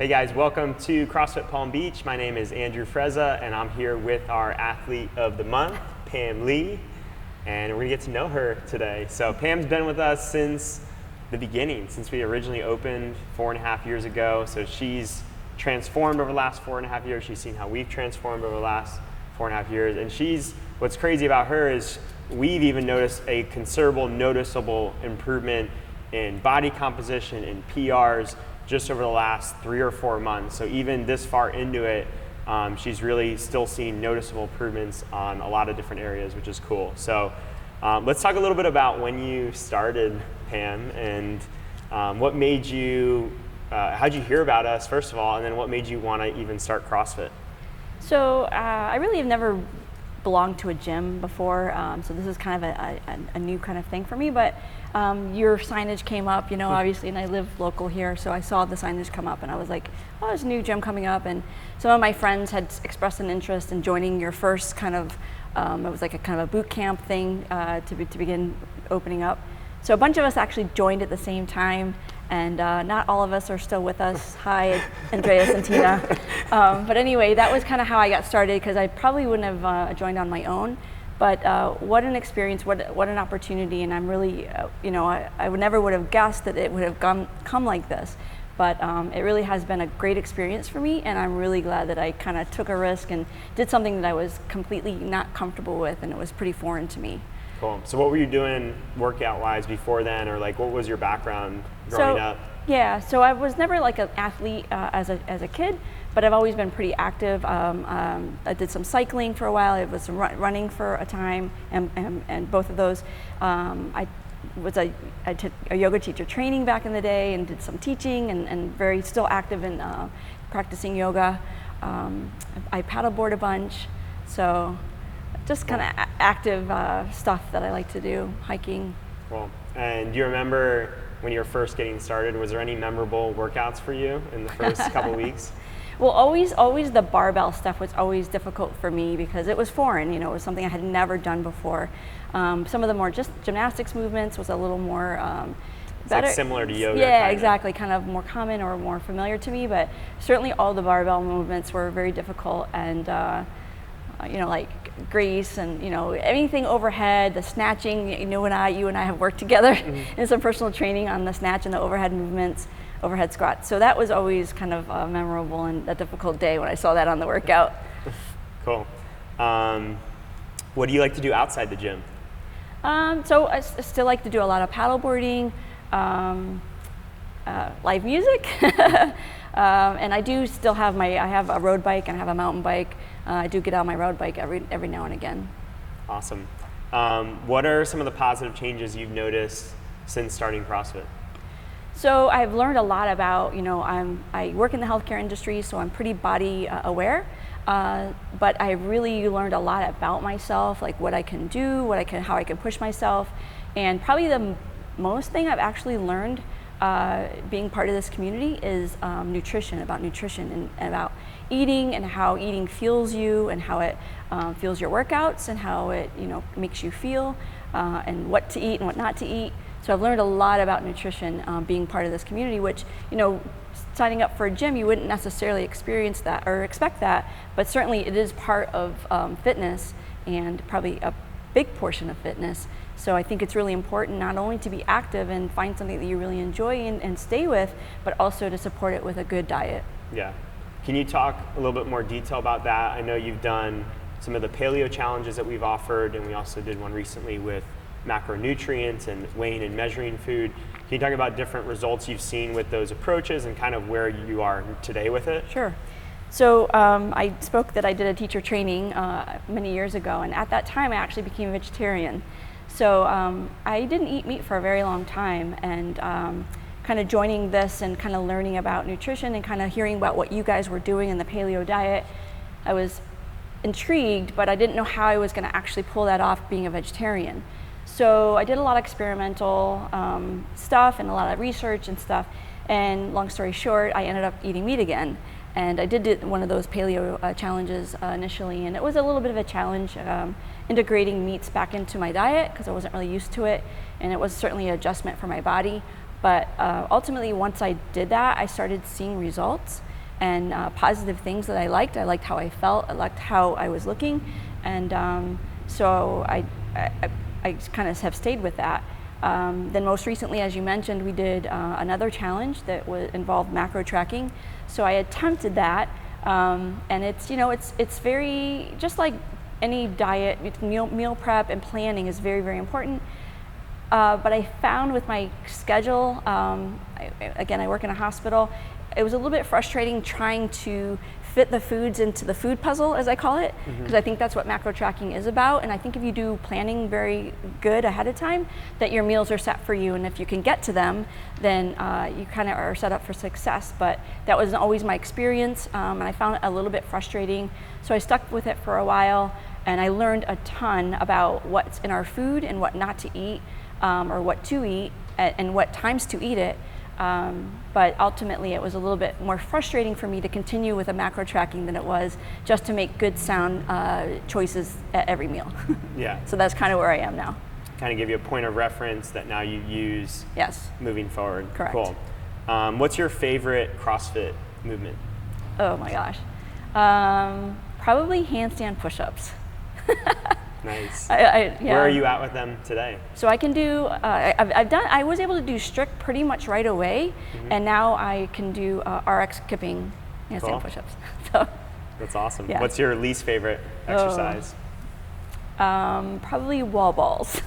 Hey guys, welcome to CrossFit Palm Beach. My name is Andrew Frezza and I'm here with our athlete of the month, Pam Li, and we're gonna get to know her today. So Pam's been with us since the beginning, since we originally opened 4.5 years ago. So she's transformed over the last 4.5 years. She's seen how we've transformed over the last 4.5 years. And what's crazy about her is we've even noticed a considerable, noticeable improvement in body composition, in PRs, just over the last 3 or 4 months. So even this far into it, she's really still seeing noticeable improvements on a lot of different areas, which is cool. So let's talk a little bit about when you started, Pam, and what made you, how'd you hear about us, first of all, and then what made you want to even start CrossFit? So I really have never belonged to a gym before, so this is kind of a new kind of thing for me, but your signage came up, you know, obviously, and I live local here, so I saw the signage come up and I was like, oh, there's a new gym coming up, and some of my friends had expressed an interest in joining your first kind of, it was like a kind of a boot camp thing to begin opening up. So a bunch of us actually joined at the same time, and not all of us are still with us. Hi, Andreas and Tina. But anyway, that was kind of how I got started, because I probably wouldn't have joined on my own. But what an experience, what an opportunity, and I'm really, you know, I never would have guessed that it would have come like this. But it really has been a great experience for me, and I'm really glad that I kind of took a risk and did something that I was completely not comfortable with, and it was pretty foreign to me. Cool. So what were you doing workout-wise before then, or like what was your background growing up? Yeah, so I was never like an athlete as a kid, but I've always been pretty active. I did some cycling for a while. I was running for a time, and both of those. I took a yoga teacher training back in the day and did some teaching, and very still active in practicing yoga. I paddleboard a bunch, so just kind of active stuff that I like to do, hiking. Cool. And do you remember when you were first getting started, was there any memorable workouts for you in the first couple weeks? Well, always the barbell stuff was always difficult for me because it was foreign, you know, it was something I had never done before. Some of the more just gymnastics movements was a little more better. Like similar to yoga. Yeah, exactly, kind of more common or more familiar to me, but certainly all the barbell movements were very difficult, and you know, like grease and, you know, anything overhead, the snatching, you know, you and I have worked together in some personal training on the snatch and the overhead movements, overhead squats. So that was always kind of memorable and a difficult day when I saw that on the workout. Cool. What do you like to do outside the gym? So I still like to do a lot of paddleboarding, live music, and I do still have I have a road bike and I have a mountain bike. I do get on my road bike every now and again. Awesome. What are some of the positive changes you've noticed since starting CrossFit? So I've learned a lot about, you know, I work in the healthcare industry, so I'm pretty body aware, but I really learned a lot about myself, like what I can do, how I can push myself, and probably the most thing I've actually learned being part of this community is nutrition, and about eating and how eating fuels you and how it fuels your workouts and how it, you know, makes you feel, and what to eat and what not to eat. So I've learned a lot about nutrition being part of this community, which, you know, signing up for a gym, you wouldn't necessarily experience that or expect that, but certainly it is part of fitness and probably a big portion of fitness. So I think it's really important not only to be active and find something that you really enjoy and stay with, but also to support it with a good diet. Yeah. Can you talk a little bit more detail about that? I know you've done some of the paleo challenges that we've offered, and we also did one recently with macronutrients and weighing and measuring food. Can you talk about different results you've seen with those approaches and kind of where you are today with it? Sure. So I spoke that I did a teacher training many years ago, and at that time I actually became a vegetarian. So I didn't eat meat for a very long time, and kind of joining this and kind of learning about nutrition and kind of hearing about what you guys were doing in the paleo diet, I was intrigued, but I didn't know how I was going to actually pull that off being a vegetarian. So I did a lot of experimental stuff and a lot of research and stuff, and long story short, I ended up eating meat again. And I did one of those paleo challenges initially, and it was a little bit of a challenge integrating meats back into my diet because I wasn't really used to it, and it was certainly an adjustment for my body. But ultimately, once I did that, I started seeing results, and positive things that I liked. I liked how I felt. I liked how I was looking, and so I kind of have stayed with that. Then most recently, as you mentioned, we did another challenge that involved macro tracking. So I attempted that, and it's very, just like any diet, meal prep and planning is very, very important. But I found with my schedule, I work in a hospital, it was a little bit frustrating trying to fit the foods into the food puzzle, as I call it, because I think that's what macro tracking is about. And I think if you do planning very good ahead of time, that your meals are set for you, and if you can get to them, then you kind of are set up for success. But that wasn't always my experience, and I found it a little bit frustrating. So I stuck with it for a while, and I learned a ton about what's in our food and what not to eat, or what to eat, and what times to eat it. But ultimately it was a little bit more frustrating for me to continue with a macro tracking than it was just to make good sound choices at every meal. Yeah. So that's kind of where I am now. Kind of give you a point of reference that now you use moving forward. Correct. Cool. What's your favorite CrossFit movement? Oh my gosh. Probably handstand push-ups. Nice. Yeah. Where are you at with them today? So I can do, I was able to do strict pretty much right away, and now I can do RX kipping handstand push-ups. So that's awesome. Yeah. What's your least favorite exercise? Probably wall balls.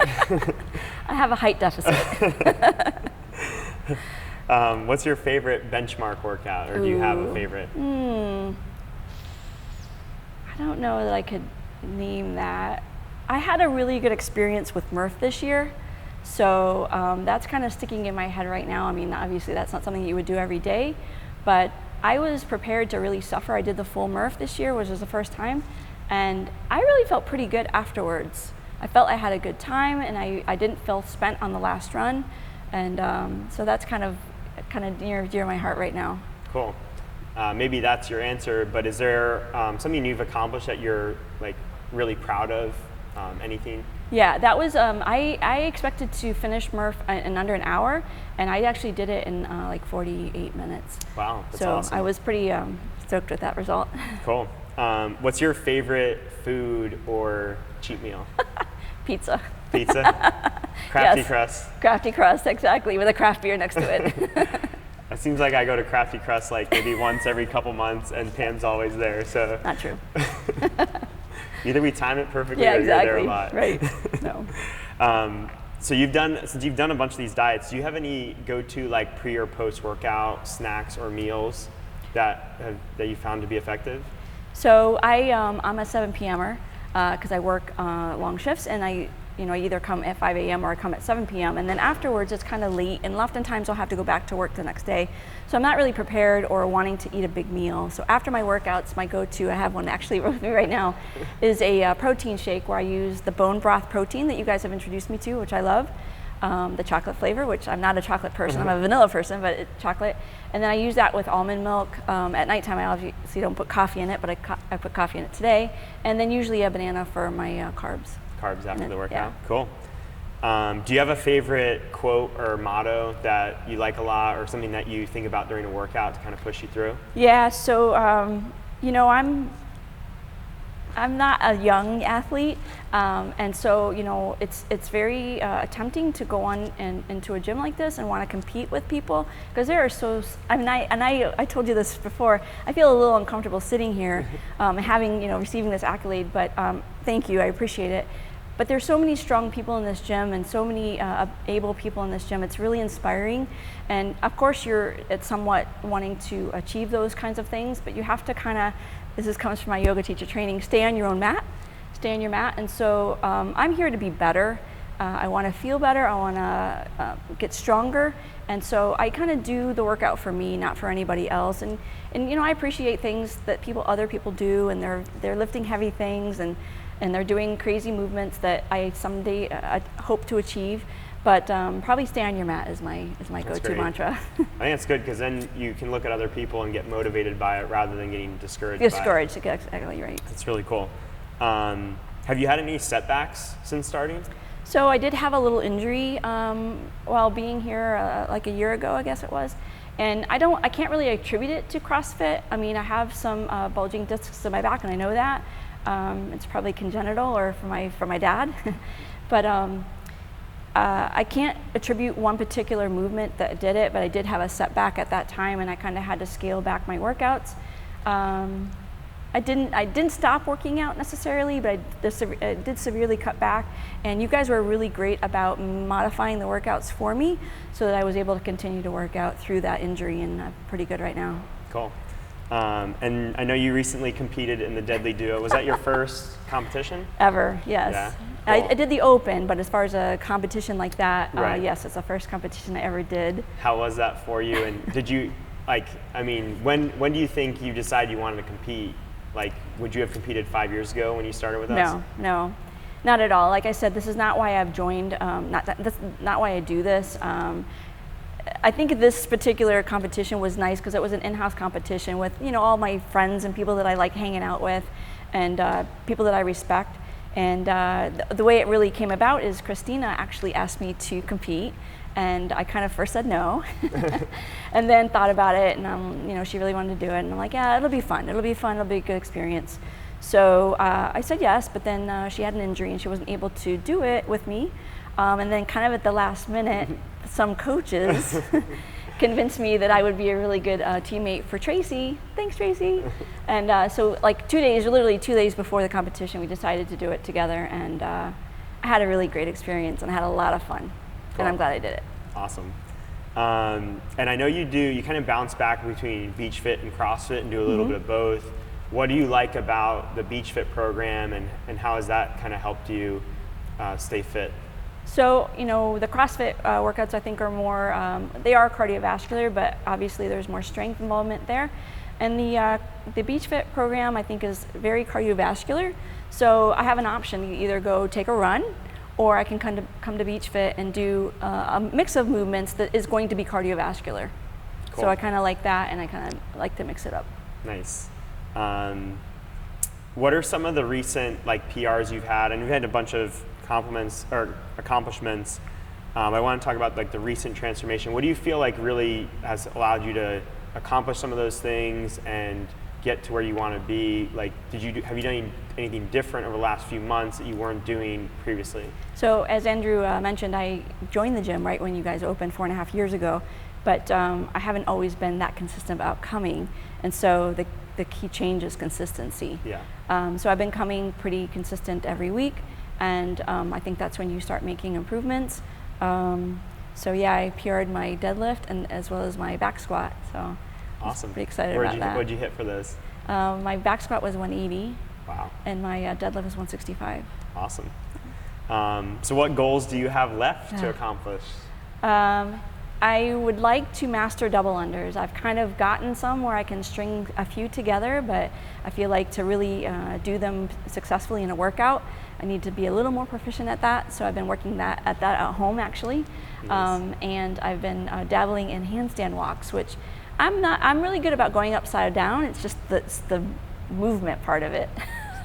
I have a height deficit. What's your favorite benchmark workout, or do you have a favorite? I don't know that I could name that. I had a really good experience with Murph this year, so that's kind of sticking in my head right now. I mean, obviously that's not something you would do every day, but I was prepared to really suffer. I did the full Murph this year, which was the first time, and I really felt pretty good afterwards. I felt I had a good time, and I didn't feel spent on the last run, and so that's kind of near dear my heart right now. Cool. Maybe that's your answer, but is there something you've accomplished that you're like really proud of? Anything? Yeah, that was, I expected to finish Murph in under an hour, and I actually did it in like 48 minutes. Wow, that's so awesome. I was pretty stoked with that result. Cool. What's your favorite food or cheat meal? Pizza. Pizza? Crafty Yes. crust? Crafty crust, exactly, with a craft beer next to it. It seems like I go to Crafty Crust like maybe once every couple months, and Pam's always there. So Not true. either we time it perfectly, Yeah, or exactly. you're there a lot. Right. No. So since you've done a bunch of these diets, do you have any go-to like pre or post workout snacks or meals that you found to be effective? So I'm a 7 p.m.er because I work long shifts, and I either come at 5 a.m. or I come at 7 p.m. and then afterwards it's kind of late, and oftentimes I'll have to go back to work the next day. So I'm not really prepared or wanting to eat a big meal. So after my workouts, my go-to, I have one actually with me right now, is a protein shake where I use the bone broth protein that you guys have introduced me to, which I love. The chocolate flavor, which I'm not a chocolate person, I'm a vanilla person, but it's chocolate. And then I use that with almond milk. At nighttime, I obviously don't put coffee in it, but I put coffee in it today. And then usually a banana for my carbs. Carbs after the workout? Yeah. Cool. Do you have a favorite quote or motto that you like a lot, or something that you think about during a workout to kind of push you through? Yeah, so I'm not a young athlete, and so it's very tempting to go on into a gym like this and want to compete with people, because there are I told you this before, I feel a little uncomfortable sitting here having receiving this accolade, but thank you, I appreciate it. But there's so many strong people in this gym, and so many able people in this gym. It's really inspiring, and of course it's somewhat wanting to achieve those kinds of things, but you have to kind of, comes from my yoga teacher training, stay on your mat. And so I'm here to be better. I want to feel better. I want to get stronger. And so I kind of do the workout for me, not for anybody else. And I appreciate things that other people do, and they're lifting heavy things, and they're doing crazy movements that I someday hope to achieve. But probably stay on your mat is my go-to mantra. I think it's good, because then you can look at other people and get motivated by it rather than getting discouraged. Discouraged, exactly right. That's really cool. Have you had any setbacks since starting? So I did have a little injury while being here like a year ago, I guess it was. And I can't really attribute it to CrossFit. I mean, I have some bulging discs in my back, and I know that. It's probably congenital or for my dad. But I can't attribute one particular movement that did it, but I did have a setback at that time, and I kind of had to scale back my workouts. I didn't stop working out necessarily, but I did severely cut back. And you guys were really great about modifying the workouts for me, so that I was able to continue to work out through that injury, and I'm pretty good right now. Cool. And I know you recently competed in the Deadly Duo. Was that your first competition? Ever, yes. Yeah. Cool. I did the Open, but as far as a competition like that, Right. yes, it's the first competition I ever did. How was that for you? And did you, when do you think you decided you wanted to compete? Like, would you have competed 5 years ago when you started with us? No, not at all. Like I said, this is not why I've joined, that's not why I do this. I think this particular competition was nice because it was an in-house competition with, all my friends and people that I like hanging out with, and people that I respect. And the way it really came about is Christina actually asked me to compete, and I kind of first said no, and then thought about it, and she really wanted to do it, and I'm like, yeah, it'll be fun, it'll be a good experience. So I said yes, but then she had an injury and she wasn't able to do it with me, and then kind of at the last minute, some coaches convinced me that I would be a really good teammate for Tracy. Thanks, Tracy. And so like literally 2 days before the competition, we decided to do it together, and I had a really great experience and I had a lot of fun. Cool. And I'm glad I did it. Awesome. And I know you kind of bounce back between Beach Fit and CrossFit and do a little bit of both. What do you like about the Beach Fit program, and how has that kind of helped you stay fit? So, the CrossFit workouts I think are more, they are cardiovascular, but obviously there's more strength involvement there. And the Beach Fit program I think is very cardiovascular. So I have an option to either go take a run, or I can come to Beach Fit and do a mix of movements that is going to be cardiovascular. Cool. So I kind of like that, and I kind of like to mix it up. Nice. What are some of the recent PRs you've had? And you've had a bunch of accomplishments. I want to talk about the recent transformation. What do you feel like really has allowed you to accomplish some of those things and get to where you want to be? Have you done anything different over the last few months that you weren't doing previously? So as Andrew mentioned, I joined the gym right when you guys opened 4.5 years ago, but I haven't always been that consistent about coming, and so the key change is consistency. Yeah. So I've been coming pretty consistent every week, and I think that's when you start making improvements. So yeah, I PR'd my deadlift and as well as my back squat. So awesome. Pretty excited about that. What'd you hit for those? My back squat was 180. Wow. And my deadlift was 165. Awesome. So what goals do you have left to accomplish? I would like to master double unders. I've kind of gotten some where I can string a few together, but I feel like to really do them successfully in a workout, I need to be a little more proficient at that. So I've been working at home actually. Nice. And I've been dabbling in handstand walks, which I'm really good about going upside down. It's just the movement part of it.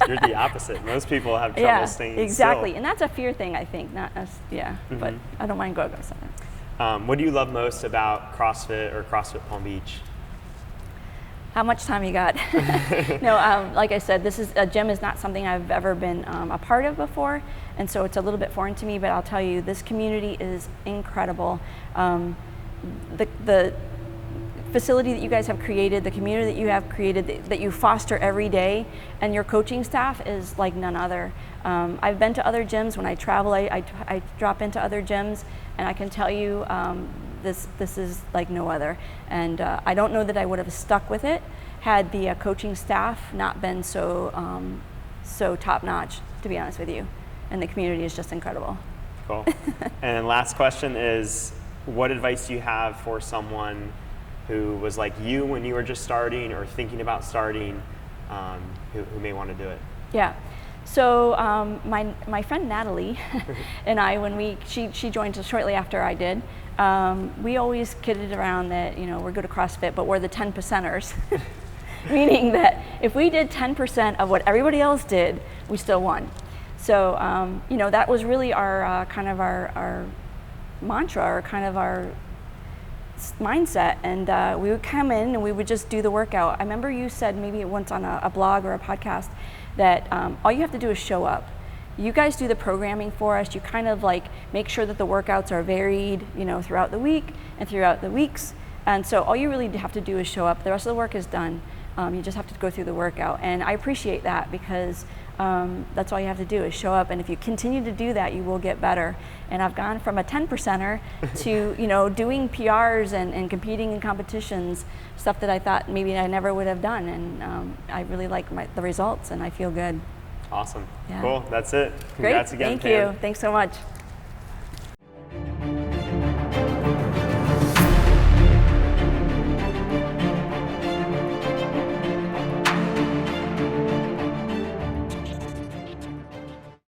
You're the opposite. Most people have trouble staying exactly. still. And that's a fear thing, I think, not us. Yeah, but I don't mind going upside down. What do you love most about CrossFit or CrossFit Palm Beach? How much time you got? No, like I said, a gym is not something I've ever been a part of before, and so it's a little bit foreign to me, but I'll tell you, this community is incredible. The facility that you guys have created, the community that you have created, that you foster every day, and your coaching staff is like none other. I've been to other gyms. When I travel, I drop into other gyms, and I can tell you this is like no other. And I don't know that I would have stuck with it had the coaching staff not been so top notch, to be honest with you. And the community is just incredible. Cool. And last question is, what advice do you have for someone who was like you when you were just starting or thinking about starting, who may want to do it? Yeah. So my friend Natalie and I, when she joined us shortly after I did, we always kidded around that, we're good at CrossFit, but we're the 10%ers. Meaning that if we did 10% of what everybody else did, we still won. So, that was really our kind of our mantra, or kind of our mindset, and we would come in and we would just do the workout. I remember you said maybe once on a blog or a podcast that all you have to do is show up. You guys do the programming for us. You kind of like make sure that the workouts are varied, you know, throughout the week and throughout the weeks. And so all you really have to do is show up. The rest of the work is done. You just have to go through the workout. And I appreciate that because that's all you have to do is show up. And if you continue to do that, you will get better. And I've gone from a 10%er to, you know, doing PRs and competing in competitions, stuff that I thought maybe I never would have done. And I really like the results and I feel good. Awesome. Yeah. Cool. That's it. Congrats Great. again, Thank Pam. you. Thanks so much.